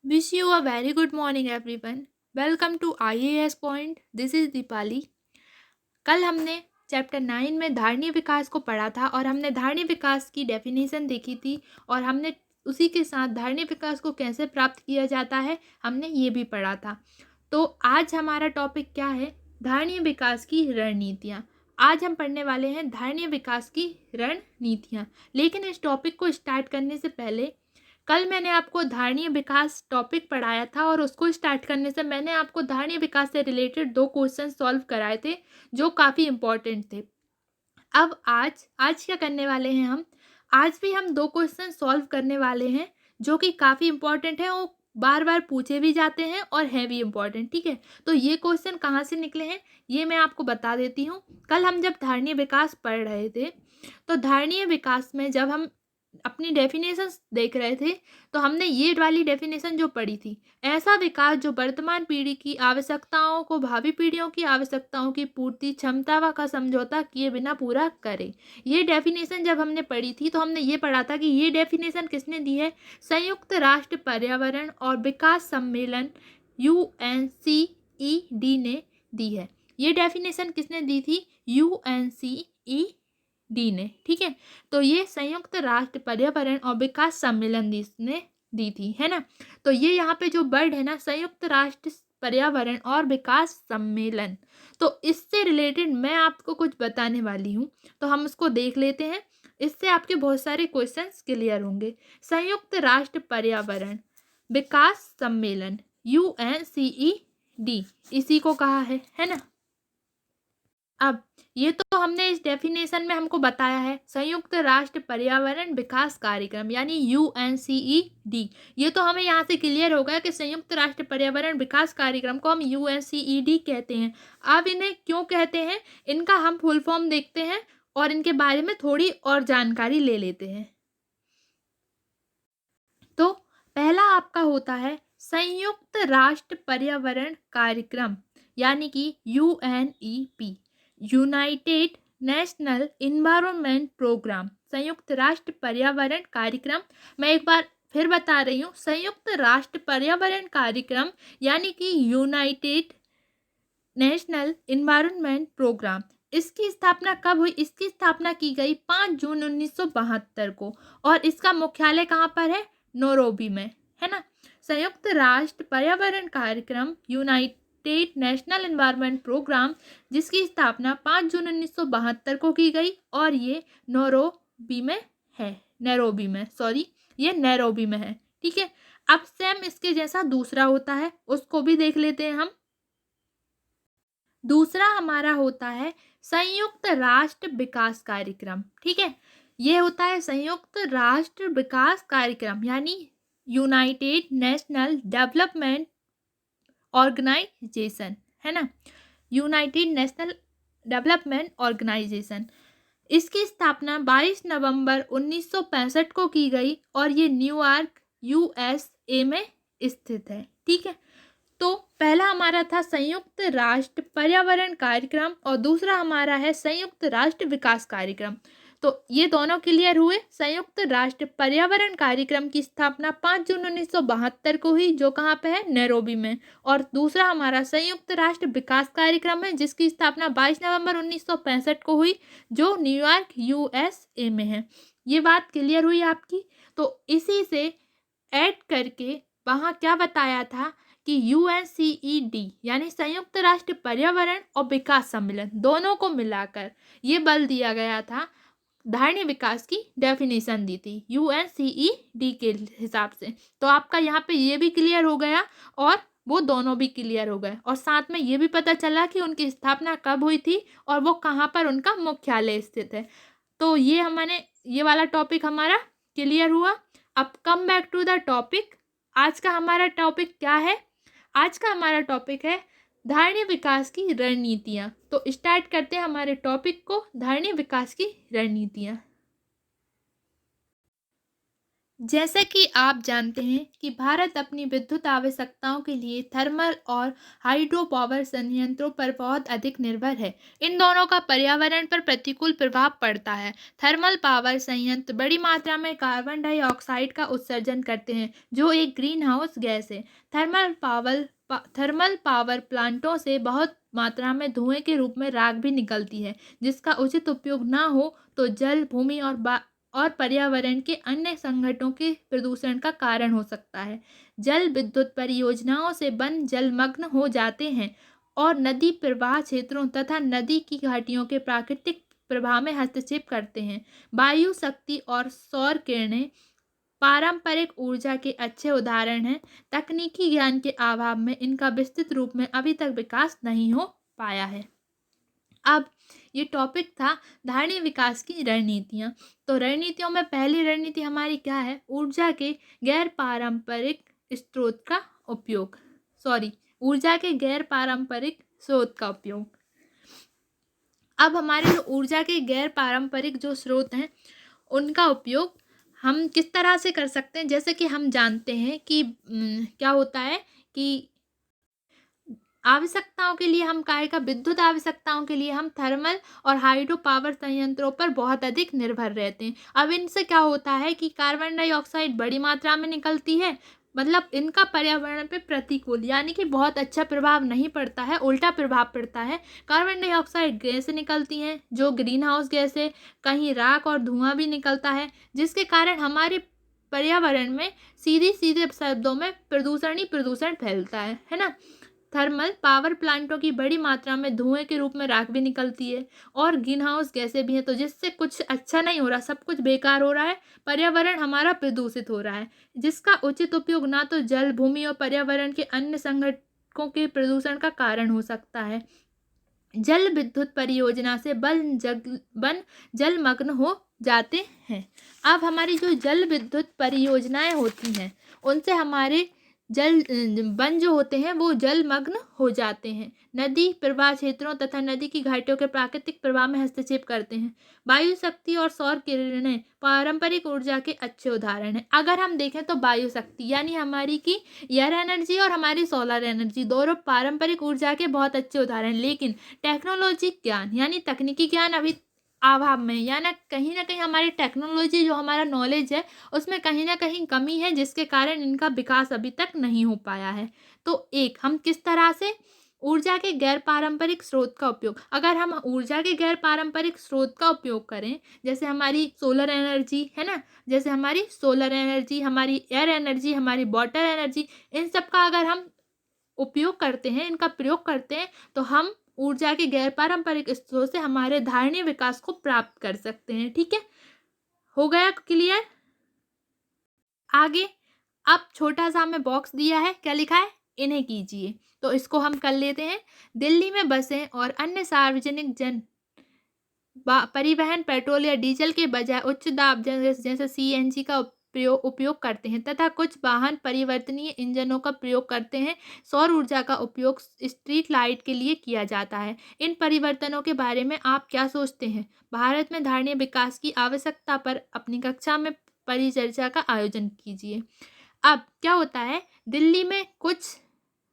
Wish you a very good morning everyone. Welcome to IAS Point. This is Deepali. कल हमने chapter 9 में धारणीय विकास को पढ़ा था और हमने धारणीय विकास की डेफिनेशन देखी थी और हमने उसी के साथ धारणीय विकास को कैसे प्राप्त किया जाता है हमने ये भी पढ़ा था. तो आज हमारा टॉपिक क्या है? धारणीय विकास की रणनीतियाँ. आज हम पढ़ने वाले हैं धारणीय विकास की रणनीतियाँ. लेकिन इस टॉपिक को स्टार्ट करने से पहले कल मैंने आपको धारणीय विकास टॉपिक पढ़ाया था और उसको स्टार्ट करने से मैंने आपको धारणीय विकास से रिलेटेड 2 क्वेश्चन सॉल्व कराए थे जो काफ़ी इम्पोर्टेंट थे. अब आज क्या करने वाले हैं हम? आज भी हम 2 क्वेश्चन सॉल्व करने वाले हैं जो कि काफ़ी इम्पोर्टेंट है. वो बार-बार पूछे भी जाते हैं और हैं भी इम्पोर्टेंट. ठीक है, तो ये क्वेश्चन कहाँ से निकले हैं ये मैं आपको बता देती हूँ. कल हम जब धारणीय विकास पढ़ रहे थे तो धारणीय विकास में जब हम अपनी डेफिनेशंस देख रहे थे तो हमने ये वाली डेफिनेशन जो पढ़ी थी, ऐसा विकास जो वर्तमान पीढ़ी की आवश्यकताओं को भावी पीढ़ियों की आवश्यकताओं की पूर्ति क्षमता का समझौता किए बिना पूरा करे. ये डेफिनेशन जब हमने पढ़ी थी तो हमने ये पढ़ा था कि ये डेफिनेशन किसने दी है? संयुक्त राष्ट्र पर्यावरण और विकास सम्मेलन UNCED ने दी है. ये डेफिनेशन किसने दी थी? UNCED ने. ठीक है, तो ये संयुक्त राष्ट्र पर्यावरण और विकास सम्मेलन ने दी थी, है ना. तो ये यहाँ पे जो वर्ड है ना, संयुक्त राष्ट्र पर्यावरण और विकास सम्मेलन, तो इससे रिलेटेड मैं आपको कुछ बताने वाली हूँ. तो हम उसको देख लेते हैं. इससे आपके बहुत सारे क्वेश्चंस क्लियर होंगे. संयुक्त राष्ट्र पर्यावरण विकास सम्मेलन UNCED इसी को कहा है ना. अब ये तो हमने इस डेफिनेशन में हमको बताया है संयुक्त राष्ट्र पर्यावरण विकास कार्यक्रम यानी UNCED. ये तो हमें यहाँ से क्लियर हो गया कि संयुक्त राष्ट्र पर्यावरण विकास कार्यक्रम को हम UNCED कहते हैं. अब इन्हें क्यों कहते हैं इनका हम फुल फॉर्म देखते हैं और इनके बारे में थोड़ी और जानकारी ले लेते हैं. तो पहला आपका होता है संयुक्त राष्ट्र पर्यावरण कार्यक्रम यानी कि UNEP, United National Environment Programme. संयुक्त राष्ट्र पर्यावरण कार्यक्रम, मैं एक बार फिर बता रही हूँ, संयुक्त राष्ट्र पर्यावरण कार्यक्रम यानी कि यूनाइटेड नेशनल इन्वायरमेंट प्रोग्राम. इसकी स्थापना कब हुई? इसकी स्थापना की गई 5 जून 1972 को और इसका मुख्यालय कहाँ पर है? नैरोबी में, है ना. संयुक्त राष्ट्र पर्यावरण कार्यक्रम यूनाइटेड नेशनल इन्वायरमेंट प्रोग्राम जिसकी स्थापना 5 जून 1972 को की गई और ये नैरोबी में है. ये नैरोबी में है. ठीक है, अब सेम इसके जैसा दूसरा होता है, उसको भी देख लेते हैं हम. दूसरा हमारा होता है संयुक्त राष्ट्र विकास कार्यक्रम. ठीक है, ये होता है संयुक्त राष्ट्र विकास कार्यक्रम यानी यूनाइटेड नेशनल डेवलपमेंट ऑर्गेनाइजेशन, है ना. United National Development Organisation. इसकी स्थापना 22 नवंबर 1965 को की गई और ये न्यूयॉर्क USA में स्थित है. ठीक है, तो पहला हमारा था संयुक्त राष्ट्र पर्यावरण कार्यक्रम और दूसरा हमारा है संयुक्त राष्ट्र विकास कार्यक्रम. तो ये दोनों क्लियर हुए. संयुक्त राष्ट्र पर्यावरण कार्यक्रम की स्थापना 5 जून 1972 को हुई जो कहाँ पे है? नैरोबी में. और दूसरा हमारा संयुक्त राष्ट्र विकास कार्यक्रम है जिसकी स्थापना 22 नवंबर 1965 को हुई जो न्यूयॉर्क USA में है. ये बात क्लियर हुई आपकी. तो इसी से ऐड करके वहाँ क्या बताया था कि UNCED यानी संयुक्त राष्ट्र पर्यावरण और विकास सम्मेलन दोनों को मिलाकर ये बल दिया गया था. धारणीय विकास की डेफिनेशन दी थी UNCED के हिसाब से. तो आपका यहाँ पे ये भी क्लियर हो गया और वो दोनों भी क्लियर हो गए और साथ में ये भी पता चला कि उनकी स्थापना कब हुई थी और वो कहाँ पर उनका मुख्यालय स्थित है. तो ये हमने ये वाला टॉपिक हमारा क्लियर हुआ. अब come back to the topic. आज का हमारा टॉपिक क्या है? आज का हमारा टॉपिक है धारणीय विकास की रणनीतियाँ. तो स्टार्ट करते हैं हमारे टॉपिक को, धारणीय विकास की रणनीतियाँ. जैसा कि आप जानते हैं कि भारत अपनी विद्युत आवश्यकताओं के लिए थर्मल और हाइड्रो पावर संयंत्रों पर बहुत अधिक निर्भर है। इन दोनों का पर्यावरण पर प्रतिकूल प्रभाव पड़ता है। थर्मल पावर संयंत्र बड़ी मात्रा में कार्बन डाइऑक्साइड का उत्सर्जन करते हैं, जो एक ग्रीन हाउस गैस है। थर्मल पावर प्लांटों से बहुत मात्रा में धुएं के रूप में राख भी निकलती है, जिसका उचित उपयोग न हो तो जल, भूमि और पर्यावरण के अन्य संगठनों के प्रदूषण का कारण हो सकता है। जल विद्युत परियोजनाओं से वन जलमग्न हो जाते हैं और नदी प्रवाह क्षेत्रों तथा नदी की घाटियों के प्राकृतिक प्रवाह में हस्तक्षेप करते हैं। वायु शक्ति और सौर किरणें पारंपरिक ऊर्जा के अच्छे उदाहरण हैं। तकनीकी ज्ञान के अभाव में इनका विस्तृत रूप में अभी तक विकास नहीं हो पाया है। अब ये टॉपिक था धारणीय विकास की रणनीतियाँ। तो रणनीतियों में पहली रणनीति हमारी क्या है? ऊर्जा के गैर पारंपरिक स्रोत का उपयोग। ऊर्जा के गैर पारंपरिक स्रोत का उपयोग। अब हमारे जो ऊर्जा के गैर पारंपरिक जो स्रोत हैं, उनका उपयोग हम किस तरह से कर सकते हैं? जैसे कि हम जानते हैं कि क्या होता है कि आवश्यकताओं के लिए हम काय का विद्युत आवश्यकताओं के लिए हम थर्मल और हाइड्रो पावर संयंत्रों पर बहुत अधिक निर्भर रहते हैं। अब इनसे क्या होता है कि कार्बन डाइऑक्साइड बड़ी मात्रा में निकलती है, मतलब इनका पर्यावरण पे प्रतिकूल यानी कि बहुत अच्छा प्रभाव नहीं पड़ता है, उल्टा प्रभाव पड़ता है। कार्बन डाइऑक्साइड गैस निकलती हैं जो ग्रीन हाउस गैस है, कहीं राख और धुआं भी निकलता है, जिसके कारण हमारे पर्यावरण में सीधे सीधे शब्दों में प्रदूषण ही प्रदूषण फैलता है ना। थर्मल पावर प्लांटों की बड़ी मात्रा में धुएं के रूप में राख भी निकलती है और ग्रीन हाउस गैसें भी हैं, तो जिससे कुछ अच्छा नहीं हो रहा, सब कुछ बेकार हो रहा है, पर्यावरण हमारा प्रदूषित हो रहा है, जिसका उचित उपयोग ना तो जल, भूमि और पर्यावरण के अन्य संगठनों के प्रदूषण का कारण हो सकता है। जल विद्युत परियोजना से वन जलमग्न हो जाते हैं। अब हमारी जो जल विद्युत परियोजनाएं होती हैं, उनसे हमारे वन जो होते हैं वो जलमग्न हो जाते हैं। नदी प्रवाह क्षेत्रों तथा नदी की घाटियों के प्राकृतिक प्रवाह में हस्तक्षेप करते हैं। वायु शक्ति और सौर किरणें पारंपरिक ऊर्जा के अच्छे उदाहरण हैं। अगर हम देखें तो वायु शक्ति यानी हमारी की एयर एनर्जी और हमारी सोलर एनर्जी दोनों पारंपरिक ऊर्जा के बहुत अच्छे उदाहरण, लेकिन टेक्नोलॉजी ज्ञान यानी तकनीकी ज्ञान अभी अभाव में, या ना कहीं हमारी टेक्नोलॉजी जो हमारा नॉलेज है उसमें कहीं ना कहीं कमी है, जिसके कारण इनका विकास अभी तक नहीं हो पाया है। तो एक हम किस तरह से ऊर्जा के गैर पारंपरिक स्रोत का उपयोग, अगर हम ऊर्जा के गैर पारंपरिक स्रोत का उपयोग करें, जैसे हमारी सोलर एनर्जी है ना, जैसे हमारी सोलर एनर्जी, हमारी एयर एनर्जी, हमारी वाटर एनर्जी, इन सब का अगर हम उपयोग करते हैं, इनका प्रयोग करते हैं, तो हम ऊर्जा के गैर पारंपरिक स्रोत से हमारे धारणीय विकास को प्राप्त कर सकते हैं। ठीक है, हो गया क्लियर? आगे अब छोटा सा हमें बॉक्स दिया है, क्या लिखा है? इन्हें कीजिए। तो इसको हम कर लेते हैं। दिल्ली में बसें और अन्य सार्वजनिक परिवहन पेट्रोल या डीजल के बजाय उच्च दाब जैसे सीएनजी का उपयोग करते हैं तथा कुछ वाहन परिवर्तनीय इंजनों का प्रयोग करते हैं। सौर ऊर्जा का उपयोग स्ट्रीट लाइट के लिए किया जाता है। इन परिवर्तनों के बारे में आप क्या सोचते हैं? भारत में धारणीय विकास की आवश्यकता पर अपनी कक्षा में परिचर्चा का आयोजन कीजिए। अब क्या होता है, दिल्ली में कुछ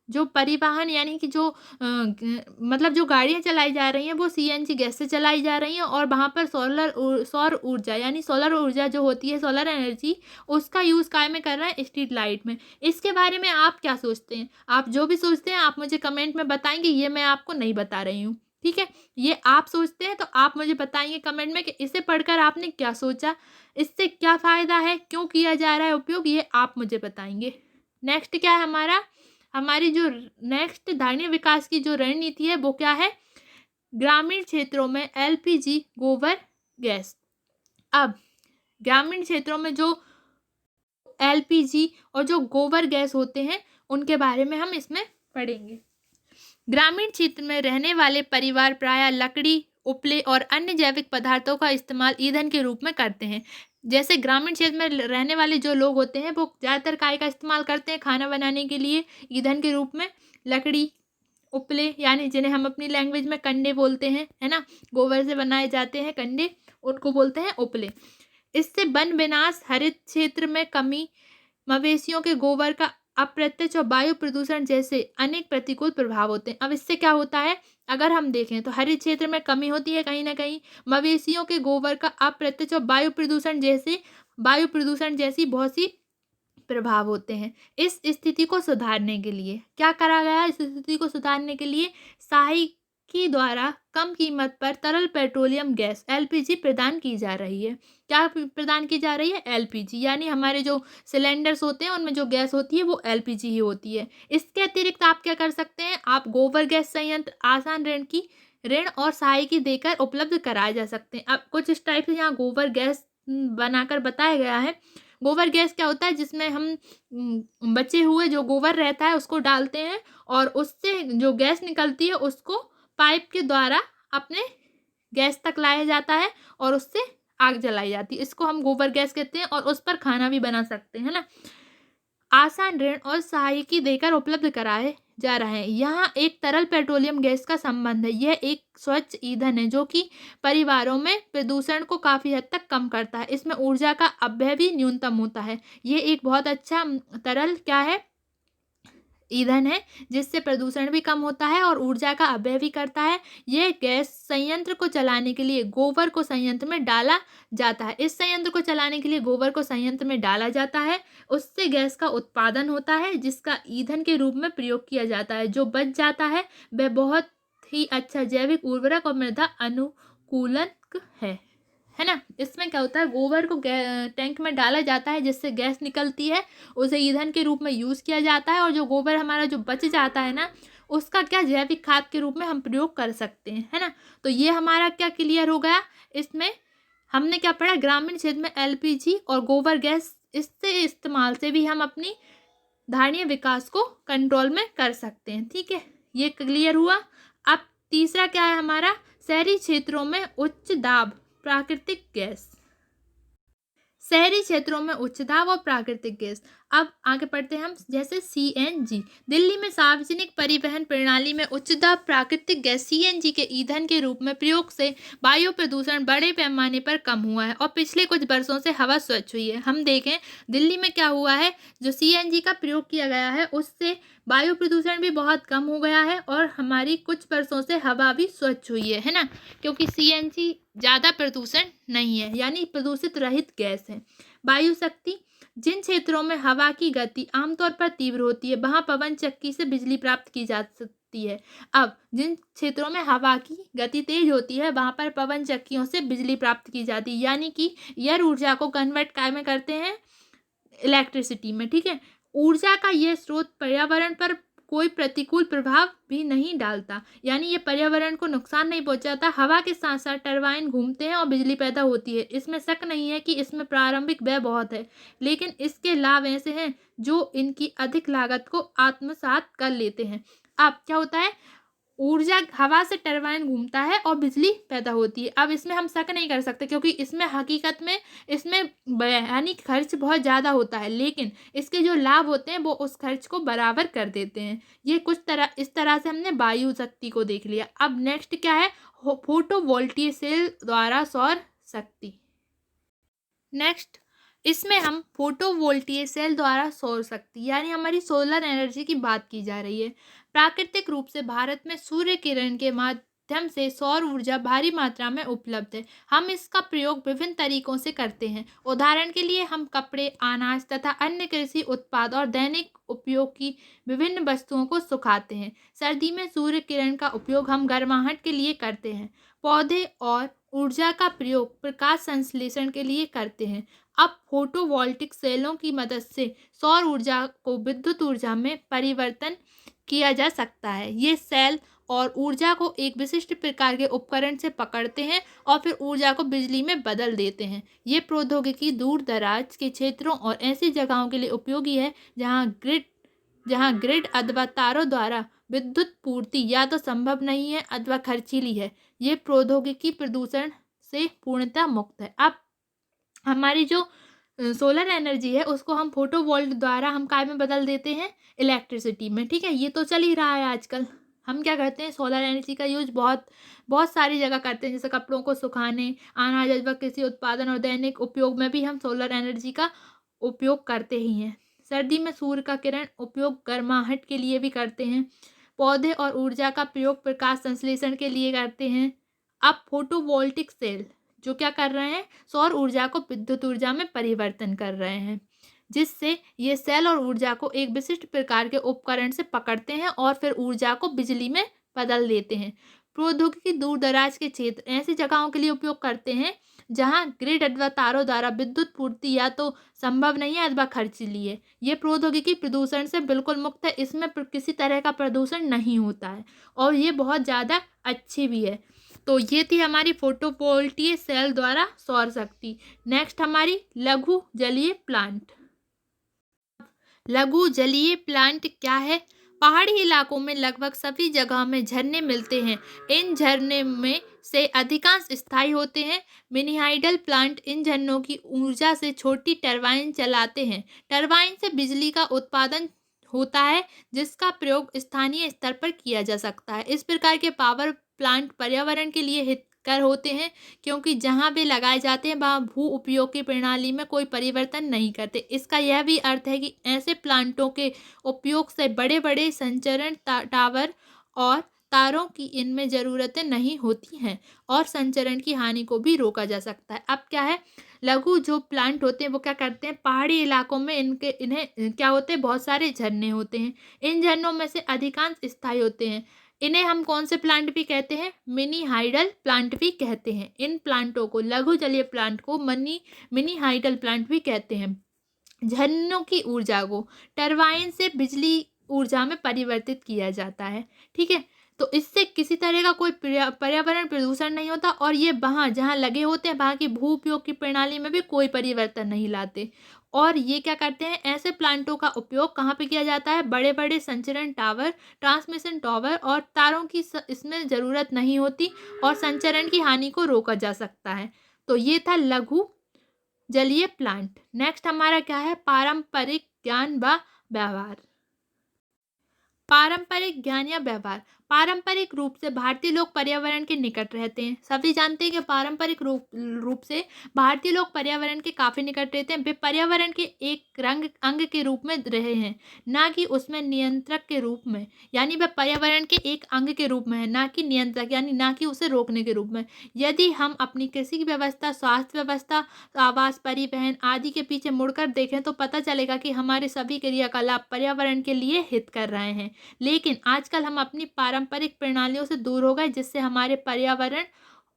जो परिवहन यानी कि जो मतलब जो गाड़ियाँ चलाई जा रही हैं वो सीएनजी गैस से चलाई जा रही हैं, और वहाँ पर सौर ऊर्जा यानी सोलर ऊर्जा जो होती है, सोलर एनर्जी, उसका यूज़ काय में कर रहे हैं? स्ट्रीट लाइट में। इसके बारे में आप क्या सोचते हैं? आप जो भी सोचते हैं आप मुझे कमेंट में बताएंगे, ये मैं आपको नहीं बता रही हूँ। ठीक है, ये आप सोचते हैं तो आप मुझे बताएंगे कमेंट में कि इसे पढ़कर आपने क्या सोचा, इससे क्या फ़ायदा है, क्यों किया जा रहा है उपयोग, ये आप मुझे बताएंगे। नेक्स्ट क्या है हमारी जो नेक्स्ट धारणीय विकास की जो रणनीति है वो क्या है? ग्रामीण क्षेत्रों में एलपीजी गोबर गैस। अब ग्रामीण क्षेत्रों में जो एलपीजी और जो गोबर गैस होते हैं उनके बारे में हम इसमें पढ़ेंगे। ग्रामीण क्षेत्र में रहने वाले परिवार प्रायः लकड़ी, उपले और अन्य जैविक पदार्थों का इस्तेमाल ईंधन के रूप में करते हैं। जैसे ग्रामीण क्षेत्र में रहने वाले जो लोग होते हैं वो ज़्यादातर काय का इस्तेमाल करते हैं खाना बनाने के लिए ईंधन के रूप में? लकड़ी, उपले यानी जिन्हें हम अपनी लैंग्वेज में कंडे बोलते हैं, है ना, गोबर से बनाए जाते हैं कंडे, उनको बोलते हैं उपले। इससे वन विनाश, हरित क्षेत्र में कमी, मवेशियों के गोबर का अप्रत्यक्ष और वायु प्रदूषण जैसे अनेक प्रतिकूल प्रभाव होते हैं। अब इससे क्या होता है, अगर हम देखें तो हरित क्षेत्र में कमी होती है कहीं ना कहीं, मवेशियों के गोबर का अप्रत्यक्ष और वायु प्रदूषण जैसी बहुत सी प्रभाव होते हैं। इस स्थिति को सुधारने के लिए क्या करा गया है, इस स्थिति को सुधारने के लिए सहायकी द्वारा कम कीमत पर तरल पेट्रोलियम गैस एलपीजी प्रदान की जा रही है। क्या प्रदान की जा रही है, एलपीजी, यानी हमारे जो सिलेंडर्स होते हैं उनमें जो गैस होती है वो एलपीजी ही होती है। इसके अतिरिक्त आप क्या कर सकते हैं, आप गोबर गैस संयंत्र आसान ऋण और सहायकी देकर उपलब्ध कराए जा सकते हैं। अब कुछ इस टाइप से यहाँ गोबर गैस बनाकर बताया गया है। गोबर गैस क्या होता है, जिसमें हम बचे हुए जो गोबर रहता है उसको डालते हैं और उससे जो गैस निकलती है उसको पाइप के द्वारा अपने गैस तक लाया जाता है और उससे आग जलाई जाती है। इसको हम गोबर गैस कहते हैं और उस पर खाना भी बना सकते हैं ना। आसान ऋण और सहायकी देकर उपलब्ध कराए जा रहे हैं। यहाँ एक तरल पेट्रोलियम गैस का संबंध है। यह एक स्वच्छ ईंधन है जो कि परिवारों में प्रदूषण को काफ़ी हद तक कम करता है। इसमें ऊर्जा का अपव्यय भी न्यूनतम होता है। ये एक बहुत अच्छा तरल क्या है, ईंधन है, जिससे प्रदूषण भी कम होता है और ऊर्जा का अपव्यय भी करता है। यह गैस संयंत्र को चलाने के लिए गोबर को संयंत्र में डाला जाता है। इस संयंत्र को चलाने के लिए गोबर को संयंत्र में डाला जाता है, उससे गैस का उत्पादन होता है जिसका ईंधन के रूप में प्रयोग किया जाता है। जो बच जाता है वह बहुत ही अच्छा जैविक उर्वरक और मृदा अनुकूलक है ना। इसमें क्या होता है, गोबर को टैंक में डाला जाता है जिससे गैस निकलती है, उसे ईंधन के रूप में यूज़ किया जाता है और जो गोबर हमारा जो बच जाता है ना उसका क्या जैविक खाद के रूप में हम प्रयोग कर सकते हैं, है ना। तो ये हमारा क्या क्लियर हो गया। इसमें हमने क्या पढ़ा, ग्रामीण क्षेत्र में एलपीजी और गोबर गैस इससे इस्तेमाल से भी हम अपनी धारणीय विकास को कंट्रोल में कर सकते हैं। ठीक है, ये क्लियर हुआ। अब तीसरा क्या है हमारा, शहरी क्षेत्रों में उच्च दाब प्राकृतिक गैस। शहरी क्षेत्रों में उच्च दाब और प्राकृतिक गैस। अब आगे पढ़ते हैं हम, जैसे सीएनजी। दिल्ली में सार्वजनिक परिवहन प्रणाली में उच्च दाब प्राकृतिक गैस सीएनजी के ईंधन के रूप में प्रयोग से वायु प्रदूषण बड़े पैमाने पर कम हुआ है और पिछले कुछ वर्षों से हवा स्वच्छ हुई है। हम देखें दिल्ली में क्या हुआ है, जो सीएनजी का प्रयोग किया गया है उससे वायु प्रदूषण भी बहुत कम हो गया है और हमारी कुछ वर्षों से हवा भी स्वच्छ हुई है ना, क्योंकि सीएनजी ज़्यादा प्रदूषण नहीं है, यानी प्रदूषित रहित गैस है। वायु शक्ति। जिन क्षेत्रों में हवा की गति आमतौर पर तीव्र होती है वहां पवन चक्की से बिजली प्राप्त की जा सकती है। अब जिन क्षेत्रों में हवा की गति तेज होती है वहां पर पवन चक्कियों से बिजली प्राप्त की जाती है, यानी कि यह ऊर्जा को कन्वर्ट में करते हैं इलेक्ट्रिसिटी में। ठीक है, ऊर्जा का यह स्रोत पर्यावरण पर कोई प्रतिकूल प्रभाव भी नहीं डालता, यानी ये पर्यावरण को नुकसान नहीं पहुंचाता। हवा के साथ साथ टरबाइन घूमते हैं और बिजली पैदा होती है। इसमें शक नहीं है कि इसमें प्रारंभिक व्यय बहुत है, लेकिन इसके लाभ ऐसे हैं जो इनकी अधिक लागत को आत्मसात कर लेते हैं। अब क्या होता है, ऊर्जा हवा से टरबाइन घूमता है और बिजली पैदा होती है। अब इसमें हम शक नहीं कर सकते क्योंकि इसमें हकीकत में इसमें यानी खर्च बहुत ज़्यादा होता है, लेकिन इसके जो लाभ होते हैं वो उस खर्च को बराबर कर देते हैं। ये इस तरह से हमने वायु शक्ति को देख लिया। अब नेक्स्ट क्या है, फोटोवोल्टिक सेल द्वारा सौर शक्ति। नेक्स्ट इसमें हम फोटोवोल्टिक सेल द्वारा सौर शक्ति यानी हमारी सोलर एनर्जी की बात की जा रही है। प्राकृतिक रूप से भारत में सूर्य किरण के माध्यम से सौर ऊर्जा भारी मात्रा में उपलब्ध है। हम इसका प्रयोग विभिन्न तरीकों से करते हैं। उदाहरण के लिए हम कपड़े, अनाज तथा अन्य कृषि उत्पाद और दैनिक उपयोग की विभिन्न वस्तुओं को सुखाते हैं। सर्दी में सूर्य किरण का उपयोग हम गर्माहट के लिए करते हैं। पौधे और ऊर्जा का प्रयोग प्रकाश संश्लेषण के लिए करते हैं। अब फोटोवोल्टिक सेलों की मदद से सौर ऊर्जा को विद्युत ऊर्जा में परिवर्तन किया जा सकता है। ये सेल और ऊर्जा को एक विशिष्ट प्रकार के उपकरण से पकड़ते हैं और फिर ऊर्जा को बिजली में बदल देते हैं। ये प्रौद्योगिकी दूर दराज के क्षेत्रों और ऐसी जगहों के लिए उपयोगी है जहाँ ग्रिड अथवा तारों द्वारा विद्युत पूर्ति या तो संभव नहीं है अथवा खर्चीली है। ये प्रौद्योगिकी प्रदूषण से पूर्णतः मुक्त है। अब हमारी जो सोलर एनर्जी है उसको हम फोटोवोल्ट द्वारा हम काय में बदल देते हैं, इलेक्ट्रिसिटी में। ठीक है, ये तो चल ही रहा है आजकल। हम क्या करते हैं, सोलर एनर्जी का यूज बहुत बहुत सारी जगह करते हैं, जैसे कपड़ों को सुखाने, अनाज अथवा कृषि उत्पादन और दैनिक उपयोग में भी हम सोलर एनर्जी का उपयोग करते ही हैं। सर्दी में सूर्य का किरण उपयोग गर्माहट के लिए भी करते हैं। पौधे और ऊर्जा का प्रयोग प्रकाश संश्लेषण के लिए करते हैं। अब फोटोवोल्टिक सेल जो क्या कर रहे हैं, सौर ऊर्जा को विद्युत ऊर्जा में परिवर्तन कर रहे हैं, जिससे ये सेल और ऊर्जा को एक विशिष्ट प्रकार के उपकरण से पकड़ते हैं और फिर ऊर्जा को बिजली में बदल देते हैं। प्रौद्योगिकी दूर दराज के क्षेत्र ऐसी जगहों के लिए उपयोग करते हैं जहां ग्रिड अथवा तारों द्वारा विद्युत पूर्ति या तो संभव नहीं है अथवा खर्चीली है। ये प्रौद्योगिकी प्रदूषण से बिल्कुल मुक्त है, इसमें किसी तरह का प्रदूषण नहीं होता है और ये बहुत ज़्यादा अच्छी भी है। तो ये थी हमारी फोटोवोल्टिक सेल द्वारा सौर शक्ति। नेक्स्ट हमारी लघु जलीय प्लांट। लघु जलीय प्लांट क्या है? पहाड़ी इलाकों में लगभग सभी जगह में झरने मिलते हैं। इन झरने में से अधिकांश स्थायी होते हैं। मिनी हाइडल प्लांट इन झरनों की ऊर्जा से छोटी टरबाइन चलाते हैं। टरबाइन से बिजली का उत्पादन होता है जिसका प्रयोग स्थानीय स्तर पर किया जा सकता है। इस प्रकार के पावर प्लांट पर्यावरण के लिए हितकर होते हैं क्योंकि जहाँ वे लगाए जाते हैं वहाँ भू उपयोग की प्रणाली में कोई परिवर्तन नहीं करते। इसका यह भी अर्थ है कि ऐसे प्लांटों के उपयोग से बड़े बड़े संचरण टावर और तारों की इनमें ज़रूरतें नहीं होती हैं और संचरण की हानि को भी रोका जा सकता है। अब क्या है, लघु जो प्लांट होते हैं वो क्या करते हैं, पहाड़ी इलाकों में इन्हें क्या होते हैं, बहुत सारे झरने होते हैं। इन झरनों में से अधिकांश स्थायी होते हैं। इन्हें हम कौन से प्लांट भी कहते हैं? मिनी हाइडल प्लांट भी कहते हैं। इन प्लांटों को, लघु जलीय प्लांट को मिनी हाइडल प्लांट भी कहते हैं। झरनों की ऊर्जा को टरबाइन से बिजली ऊर्जा में परिवर्तित किया जाता है। ठीक है, तो इससे किसी तरह का कोई पर्यावरण प्रदूषण नहीं होता और ये वहाँ जहाँ लगे होते हैं वहाँ की भू उपयोग की प्रणाली में भी कोई परिवर्तन नहीं लाते। और ये क्या करते हैं, ऐसे प्लांटों का उपयोग कहाँ पे किया जाता है? बड़े बड़े संचरण टावर, ट्रांसमिशन टावर और तारों की इसमें ज़रूरत नहीं होती और संचरण की हानि को रोका जा सकता है। तो ये था लघु जलीय प्लांट। नेक्स्ट हमारा क्या है? पारंपरिक ज्ञान व व्यवहार। पारंपरिक ज्ञान या व्यवहार। पारंपरिक रूप से भारतीय लोग पर्यावरण के निकट रहते हैं। सभी जानते हैं कि पारंपरिक रूप से भारतीय लोग पर्यावरण के काफी निकट रहते हैं। वे पर्यावरण के एक अंग के रूप में रहे हैं, ना कि उसमें नियंत्रक के रूप में। यानी वे पर्यावरण के एक अंग के रूप में है, ना कि नियंत्रक, यानी ना कि उसे रोकने के रूप में। यदि हम अपनी कृषि की व्यवस्था, स्वास्थ्य व्यवस्था, आवास, परिवहन आदि के पीछे मुड़कर देखें तो पता चलेगा कि हमारे सभी क्रियाकलाप पर्यावरण के लिए हित कर रहे हैं। लेकिन आजकल हम अपनी पारंपरिक प्रणालियों से दूर हो गए, जिससे हमारे पर्यावरण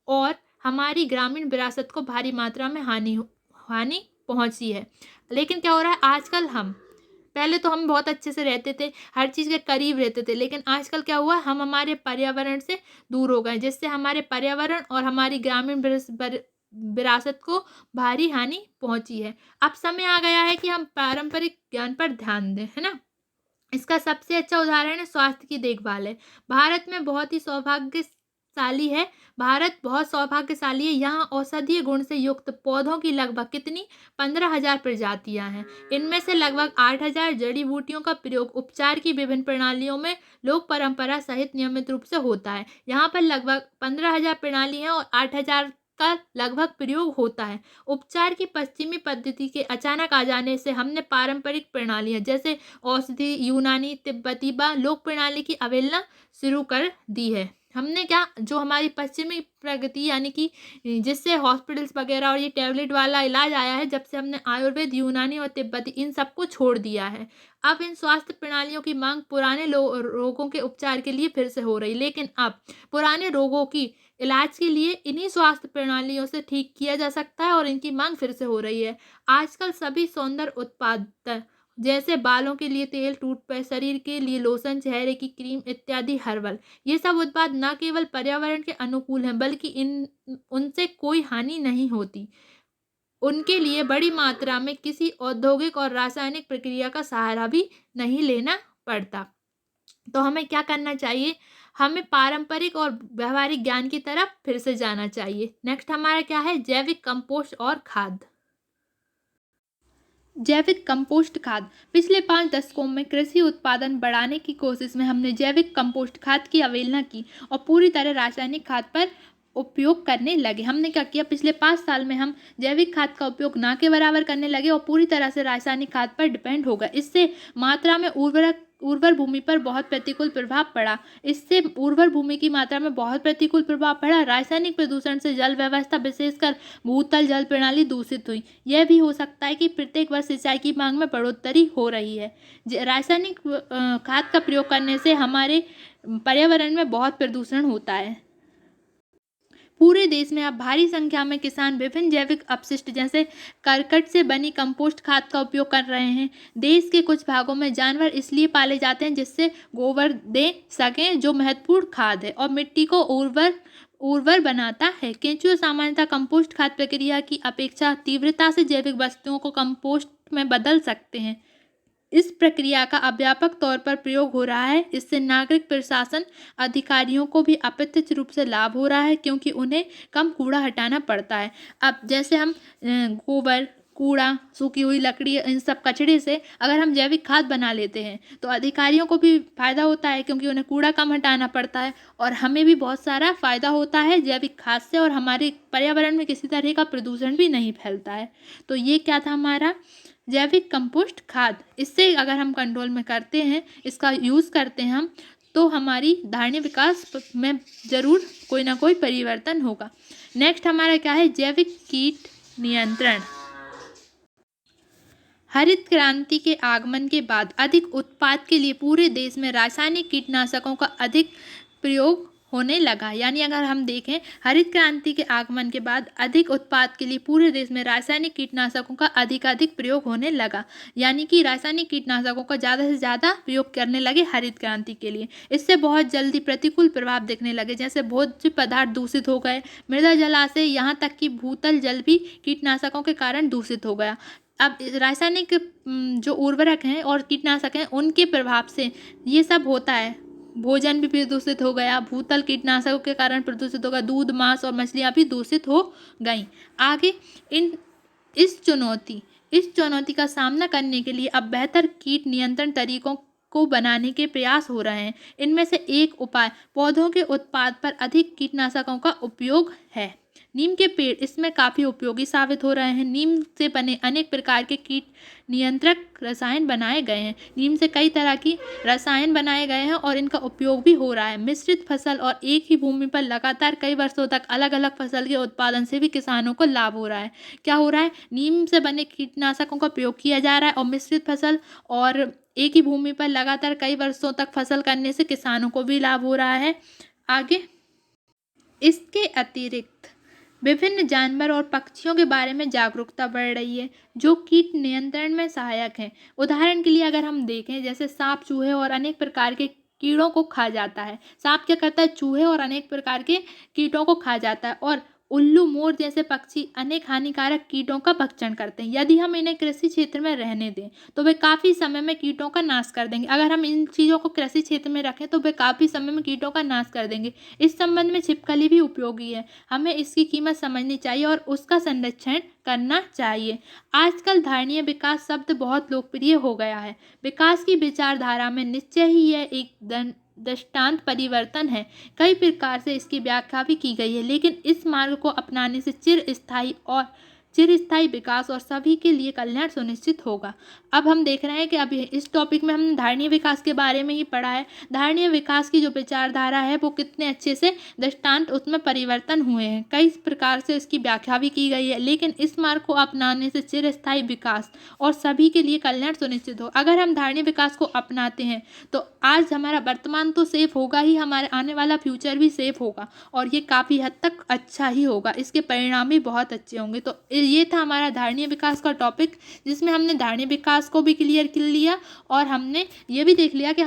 और हमारी ग्रामीण विरासत को भारी मात्रा में हानि पहुंची है। लेकिन क्या हो रहा है आजकल, पहले तो हम बहुत अच्छे से रहते थे, हर चीज़ के करीब रहते थे, लेकिन आजकल क्या हुआ, हम हमारे पर्यावरण से दूर हो गए, जिससे हमारे पर्यावरण और हमारी ग्रामीण विरासत को भारी हानि पहुंची है। अब समय आ गया है कि हम पारंपरिक ज्ञान पर ध्यान दें, है ना। इसका सबसे अच्छा उदाहरण है स्वास्थ्य की देखभाल है। भारत बहुत सौभाग्यशाली है। यहाँ औषधीय गुण से युक्त पौधों की लगभग कितनी 15,000 प्रजातियां हैं। इनमें से लगभग 8,000 जड़ी बूटियों का प्रयोग उपचार की विभिन्न प्रणालियों में लोक परंपरा सहित नियमित रूप से होता है। यहाँ पर लगभग 15,000 प्रणाली है और 8,000 का लगभग प्रयोग होता है। उपचार की पश्चिमी पद्धति के अचानक आ जाने से हमने पारंपरिक प्रणालियां जैसे औषधि, यूनानी, तिब्बती व लोक प्रणाली की अवहेलना शुरू कर दी है। हमने क्या, जो हमारी पश्चिमी प्रगति यानी कि जिससे हॉस्पिटल्स वगैरह और ये टैबलेट वाला इलाज आया है, जब से हमने आयुर्वेद, यूनानी और तिब्बती इन सबको छोड़ दिया है। अब इन स्वास्थ्य प्रणालियों की मांग पुराने रोगों के उपचार के लिए फिर से हो रही, लेकिन अब पुराने रोगों की इलाज के लिए इन्हीं स्वास्थ्य प्रणालियों से ठीक किया जा सकता है और इनकी मांग फिर से हो रही है। आजकल सभी सौंदर्य उत्पाद जैसे बालों के लिए तेल, टूथपेस्ट, शरीर के लिए लोशन, चेहरे की क्रीम इत्यादि हर्बल, ये सब उत्पाद न केवल पर्यावरण के अनुकूल हैं बल्कि उनसे कोई हानि नहीं होती। उनके लिए बड़ी मात्रा में किसी औद्योगिक और रासायनिक प्रक्रिया का सहारा भी नहीं लेना पड़ता। तो हमें क्या करना चाहिए, हमें पारंपरिक और व्यवहारिक ज्ञान की तरफ फिर से जाना चाहिए। नेक्स्ट हमारा क्या है, जैविक कंपोस्ट और खाद। जैविक कंपोस्ट खाद। पिछले 5 दशकों में कृषि उत्पादन बढ़ाने की कोशिश में हमने जैविक कंपोस्ट खाद की अवहेलना की और पूरी तरह रासायनिक खाद पर उपयोग करने लगे। हमने क्या किया, पिछले 5 साल में हम जैविक खाद का उपयोग ना के बराबर करने लगे और पूरी तरह से रासायनिक खाद पर डिपेंड हो गए। इससे मात्रा में उर्वर भूमि पर बहुत प्रतिकूल प्रभाव पड़ा। इससे उर्वर भूमि की मात्रा में बहुत प्रतिकूल प्रभाव पड़ा। रासायनिक प्रदूषण से जल व्यवस्था, विशेषकर भूतल जल प्रणाली दूषित हुई। यह भी हो सकता है कि प्रत्येक वर्ष सिंचाई की मांग में बढ़ोतरी हो रही है। रासायनिक खाद का प्रयोग करने से हमारे पर्यावरण में बहुत प्रदूषण होता है। पूरे देश में अब भारी संख्या में किसान विभिन्न जैविक अपशिष्ट जैसे करकट से बनी कंपोस्ट खाद का उपयोग कर रहे हैं। देश के कुछ भागों में जानवर इसलिए पाले जाते हैं जिससे गोबर दे सकें, जो महत्वपूर्ण खाद है और मिट्टी को उर्वर बनाता है। केंचुए सामान्यतः कंपोस्ट खाद प्रक्रिया की अपेक्षा तीव्रता से जैविक वस्तुओं को कंपोस्ट में बदल सकते हैं। इस प्रक्रिया का व्यापक तौर पर प्रयोग हो रहा है। इससे नागरिक प्रशासन अधिकारियों को भी अप्रत्यक्ष रूप से लाभ हो रहा है, क्योंकि उन्हें कम कूड़ा हटाना पड़ता है। अब जैसे हम गोबर, कूड़ा, सूखी हुई लकड़ी, इन सब कचरे से अगर हम जैविक खाद बना लेते हैं तो अधिकारियों को भी फायदा होता है, क्योंकि उन्हें कूड़ा कम हटाना पड़ता है और हमें भी बहुत सारा फायदा होता है जैविक खाद से, और हमारे पर्यावरण में किसी तरह का प्रदूषण भी नहीं फैलता है। तो ये क्या था हमारा जैविक कंपोस्ट खाद। इससे अगर हम कंट्रोल में करते हैं, इसका यूज़ करते हैं हम, तो हमारी धारणीय विकास में ज़रूर कोई ना कोई परिवर्तन होगा। नेक्स्ट हमारा क्या है, जैविक कीट नियंत्रण। हरित क्रांति के आगमन के बाद अधिक उत्पाद के लिए पूरे देश में रासायनिक कीटनाशकों का अधिक प्रयोग होने लगा। यानी अगर हम देखें, हरित क्रांति के आगमन के बाद अधिक उत्पाद के लिए पूरे देश में रासायनिक कीटनाशकों का अधिकाधिक प्रयोग होने लगा। यानी कि रासायनिक कीटनाशकों का ज़्यादा से ज़्यादा प्रयोग करने लगे हरित क्रांति के लिए। इससे बहुत जल्दी प्रतिकूल प्रभाव दिखने लगे, जैसे भोज्य पदार्थ दूषित हो गए, मृदा जलाशय, यहाँ तक कि भूतल जल भी कीटनाशकों के कारण दूषित हो गया। अब रासायनिक जो उर्वरक हैं और कीटनाशक हैं, उनके प्रभाव से ये सब होता है। भोजन भी प्रदूषित हो गया, भूतल कीटनाशकों के कारण प्रदूषित होगा, दूध, मांस और मछलियाँ भी दूषित हो गई। आगे इस चुनौती का सामना करने के लिए अब बेहतर कीट नियंत्रण तरीकों को बनाने के प्रयास हो रहे हैं। इनमें से एक उपाय पौधों के उत्पाद पर अधिक कीटनाशकों का उपयोग है। नीम के पेड़ इसमें काफ़ी उपयोगी साबित हो रहे हैं। नीम से बने अनेक प्रकार के कीट नियंत्रक रसायन बनाए गए हैं। नीम से कई तरह की रसायन बनाए गए हैं और इनका उपयोग भी हो रहा है। मिश्रित फसल और एक ही भूमि पर लगातार कई वर्षों तक अलग अलग फसल के उत्पादन से भी किसानों को लाभ हो रहा है। क्या हो रहा है, नीम से बने कीटनाशकों का प्रयोग किया जा रहा है और मिश्रित फसल और एक ही भूमि पर लगातार कई वर्षों तक फसल करने से किसानों को भी लाभ हो रहा है। आगे इसके अतिरिक्त विभिन्न जानवर और पक्षियों के बारे में जागरूकता बढ़ रही है, जो कीट नियंत्रण में सहायक हैं। उदाहरण के लिए अगर हम देखें, जैसे सांप, चूहे और अनेक प्रकार के कीड़ों को खा जाता है। सांप क्या करता है, चूहे और अनेक प्रकार के कीटों को खा जाता है, और उल्लू, मोर जैसे पक्षी अनेक हानिकारक कीटों का भक्षण करते हैं। यदि हम इन्हें कृषि क्षेत्र में रहने दें तो वे काफ़ी समय में कीटों का नाश कर देंगे। अगर हम इन चीज़ों को कृषि क्षेत्र में रखें तो वे काफ़ी समय में कीटों का नाश कर देंगे। इस संबंध में छिपकली भी उपयोगी है। हमें इसकी कीमत समझनी चाहिए और उसका संरक्षण करना चाहिए। आजकल धारणीय विकास शब्द बहुत लोकप्रिय हो गया है। विकास की विचारधारा में निश्चय ही यह एक दृष्टांत परिवर्तन है। कई प्रकार से इसकी व्याख्या भी की गई है, लेकिन इस मार्ग को अपनाने से चिरस्थायी विकास और सभी के लिए कल्याण सुनिश्चित होगा। अब हम देख रहे हैं कि अभी इस टॉपिक में हमने धारणीय विकास के बारे में ही पढ़ा है। धारणीय विकास की जो विचारधारा है वो कितने अच्छे से दृष्टांत उसमें परिवर्तन हुए हैं, कई प्रकार से इसकी व्याख्या भी की गई है। लेकिन इस मार्ग को अपनाने से चिरस्थायी विकास और सभी के लिए कल्याण सुनिश्चित हो। अगर हम धारणीय विकास को अपनाते हैं तो आज हमारा वर्तमान तो सेफ होगा ही, हमारे आने वाला फ्यूचर भी सेफ होगा और ये काफ़ी हद तक अच्छा ही होगा। इसके परिणाम भी बहुत अच्छे होंगे। तो ये था हमारा धारणीय विकास का टॉपिक, जिसमें हमने धारणीय विकास को भी क्लियर कर लिया और हमने ये भी देख लिया कि